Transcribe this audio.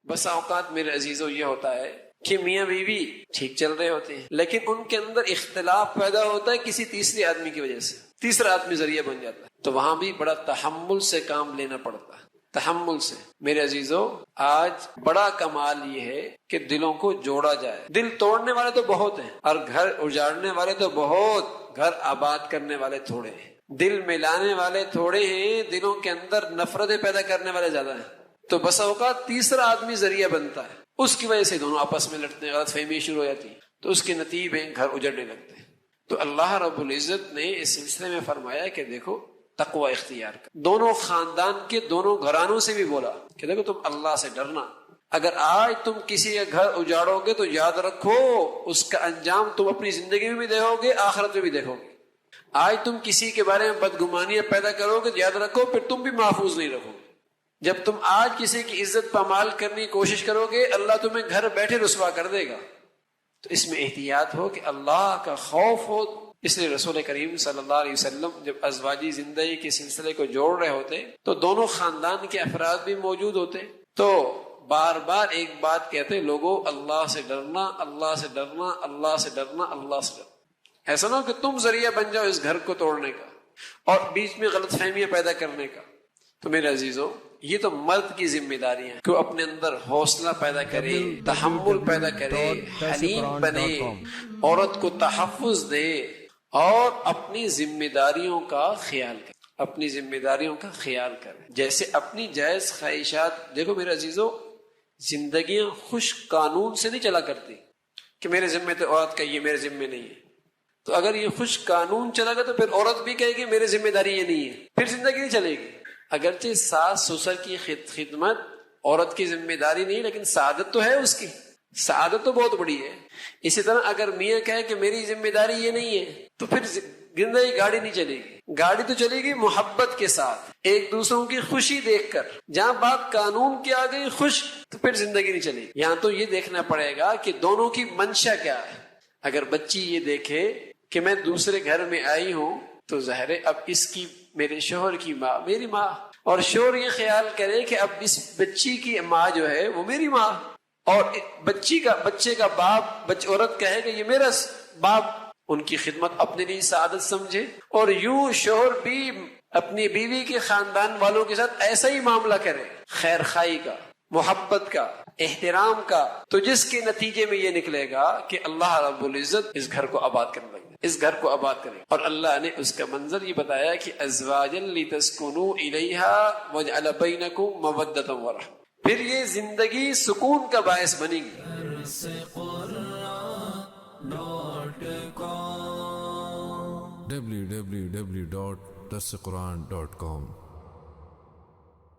بسا اوقات میرے عزیزوں یہ ہوتا ہے کہ میاں بیوی ٹھیک چل رہے ہوتے ہیں، لیکن ان کے اندر اختلاف پیدا ہوتا ہے کسی تیسرے آدمی کی وجہ سے، تیسرا آدمی ذریعہ بن جاتا ہے، تو وہاں بھی بڑا تحمل سے کام لینا پڑتا ہے، تحمل سے۔ میرے عزیزوں، آج بڑا کمال یہ ہے کہ دلوں کو جوڑا جائے۔ دل توڑنے والے تو بہت ہیں اور گھر اجاڑنے والے تو بہت، گھر آباد کرنے والے تھوڑے ہیں۔ دل ملانے والے تھوڑے ہیں، دلوں کے اندر نفرتیں پیدا کرنے والے زیادہ ہیں۔ تو بسا اوقات تیسرا آدمی ذریعہ بنتا ہے، اس کی وجہ سے دونوں آپس میں لڑتے ہیں، غلط فہمی شروع ہو جاتی ہے، تو اس کے نتیجے گھر اجڑنے لگتے ہیں۔ تو اللہ رب العزت نے اس سلسلے میں فرمایا کہ دیکھو تقوی اختیار کر۔ دونوں خاندان کے دونوں گھرانوں سے بھی بولا کہ دیکھو تم اللہ سے ڈرنا۔ اگر آج تم کسی کا گھر اجاڑو گے تو یاد رکھو اس کا انجام تم اپنی زندگی میں بھی دیکھو گے، آخرت میں بھی دیکھو گے۔ آج تم کسی کے بارے میں بدگمانیاں پیدا کرو گے تو یاد رکھو پھر تم بھی محفوظ نہیں رہو گے۔ جب تم آج کسی کی عزت پامال کرنے کی کوشش کرو گے، اللہ تمہیں گھر بیٹھے رسوا کر دے گا۔ تو اس میں احتیاط ہو کہ اللہ کا خوف ہو۔ اس لیے رسول کریم صلی اللہ علیہ وسلم جب ازواجی زندگی کے سلسلے کو جوڑ رہے ہوتے تو دونوں خاندان کے افراد بھی موجود ہوتے، تو بار بار ایک بات کہتے، لوگوں اللہ سے ڈرنا، اللہ سے ڈرنا، اللہ سے ڈرنا، اللہ سے ڈرنا۔ ایسا نہ ہو کہ تم ذریعہ بن جاؤ اس گھر کو توڑنے کا اور بیچ میں غلط فہمیاں پیدا کرنے کا۔ تو میرے عزیزوں، یہ تو مرد کی ذمہ داری ہے کہ وہ اپنے اندر حوصلہ پیدا کرے، تحمل پیدا کرے، حلیم بنے، عورت کو تحفظ دے اور اپنی ذمہ داریوں کا خیال کرے، اپنی ذمہ داریوں کا خیال کرے۔ جیسے اپنی جائز خواہشات، دیکھو میرے عزیزوں، زندگیاں خوش قانون سے نہیں چلا کرتی کہ میرے ذمے تو عورت کا، یہ میرے ذمے نہیں ہے۔ تو اگر یہ خوش قانون چلا گا تو پھر عورت بھی کہے گی میرے ذمہ داری یہ نہیں ہے، پھر زندگی نہیں چلے گی۔ اگرچہ ساس سسر کی خدمت عورت کی ذمہ داری نہیں، لیکن سعادت تو ہے، اس کی سعادت تو بہت بڑی ہے۔ اسی طرح اگر میاں کہے کہ میری ذمہ داری یہ نہیں ہے تو پھر زندگی گاڑی نہیں چلے گی۔ گاڑی تو چلے گی محبت کے ساتھ، ایک دوسروں کی خوشی دیکھ کر۔ جہاں بات قانون کی آ گئی خوش، تو پھر زندگی نہیں چلے گی۔ یہاں تو یہ دیکھنا پڑے گا کہ دونوں کی منشا کیا ہے۔ اگر بچی یہ دیکھے کہ میں دوسرے گھر میں آئی ہوں تو ظاہر ہے اب اس کی، میرے شوہر کی ماں میری ماں، اور شوہر یہ خیال کرے کہ اب اس بچی کی ماں جو ہے وہ میری ماں، اور بچے کا باپ، عورت کہے کہ یہ میرا باپ، ان کی خدمت اپنے لیے سعادت سمجھے۔ اور یوں شوہر بھی اپنی بیوی کے خاندان والوں کے ساتھ ایسا ہی معاملہ کرے، خیر خائی کا، محبت کا، احترام کا، تو جس کے نتیجے میں یہ نکلے گا کہ اللہ رب العزت اس گھر کو آباد کرنے لگے، اس گھر کو آباد کرے۔ اور اللہ نے اس کا منظر یہ بتایا کہ ازواجا لتسکنوا الیہا وجعل بینکم مودۃ ورحمۃ، پھر یہ زندگی سکون کا باعث بنے گی۔ www.darsequran.com